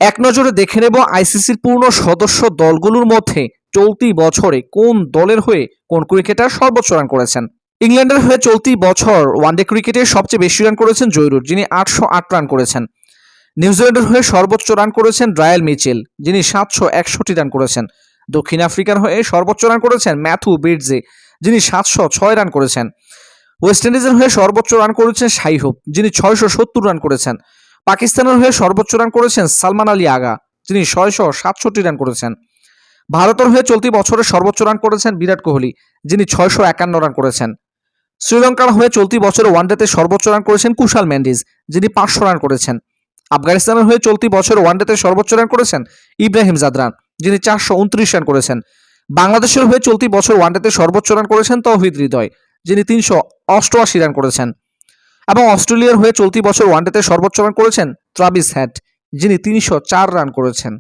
এক নজরে দেখে নেব আইসিসির পূর্ণ সদস্য দলগুলোর মধ্যে চলতি বছরে কোন দলের হয়ে কোন ক্রিকেটার সর্বোচ্চ রান করেছেন। ইংল্যান্ডের হয়ে চলতি বছর ওয়ানডে ক্রিকেটে সবচেয়ে বেশি রান করেছেন জয়রুট, যিনি 808 রান করেছেন। নিউজিল্যান্ডের হয়ে সর্বোচ্চ রান করেছেন রায়াল মিচেল, যিনি 761 রান করেছেন। দক্ষিণ আফ্রিকার হয়ে সর্বোচ্চ রান করেছেন ম্যাথু বিটজে, যিনি 706 রান করেছেন। ওয়েস্ট ইন্ডিজের হয়ে সর্বোচ্চ রান করেছেন শাই হোপ, যিনি 670 রান করেছেন। পাকিস্তানের হয়ে সর্বোচ্চ রান করেছেন সালমান আলী আগা, যিনি 667 রান করেছেন। ভারতের হয়ে চলতি বছরে সর্বোচ্চ রান করেছেন বিরাট কোহলি, যিনি 651 রান করেছেন। শ্রীলঙ্কার হয়ে চলতি বছরে ওয়ানডেতে সর্বোচ্চ রান করেছেন কুশাল মেন্ডিস, যিনি 500 রান করেছেন। আফগানিস্তানের হয়ে চলতি বছরে ওয়ানডেতে সর্বোচ্চ রান করেছেন ইব্রাহিম জাদরান, যিনি 429 রান করেছেন। বাংলাদেশের হয়ে চলতি বছর ওয়ানডেতে সর্বোচ্চ রান করেছেন তৌহিদ হৃদয়, যিনি 388 রান করেছেন। এবং অস্ট্রেলিয়ার হয়ে চলতি বছর ওয়ানডেতে সর্বোচ্চ রান করেছেন ট্রাভিস হেড, যিনি 304 রান করেছেন।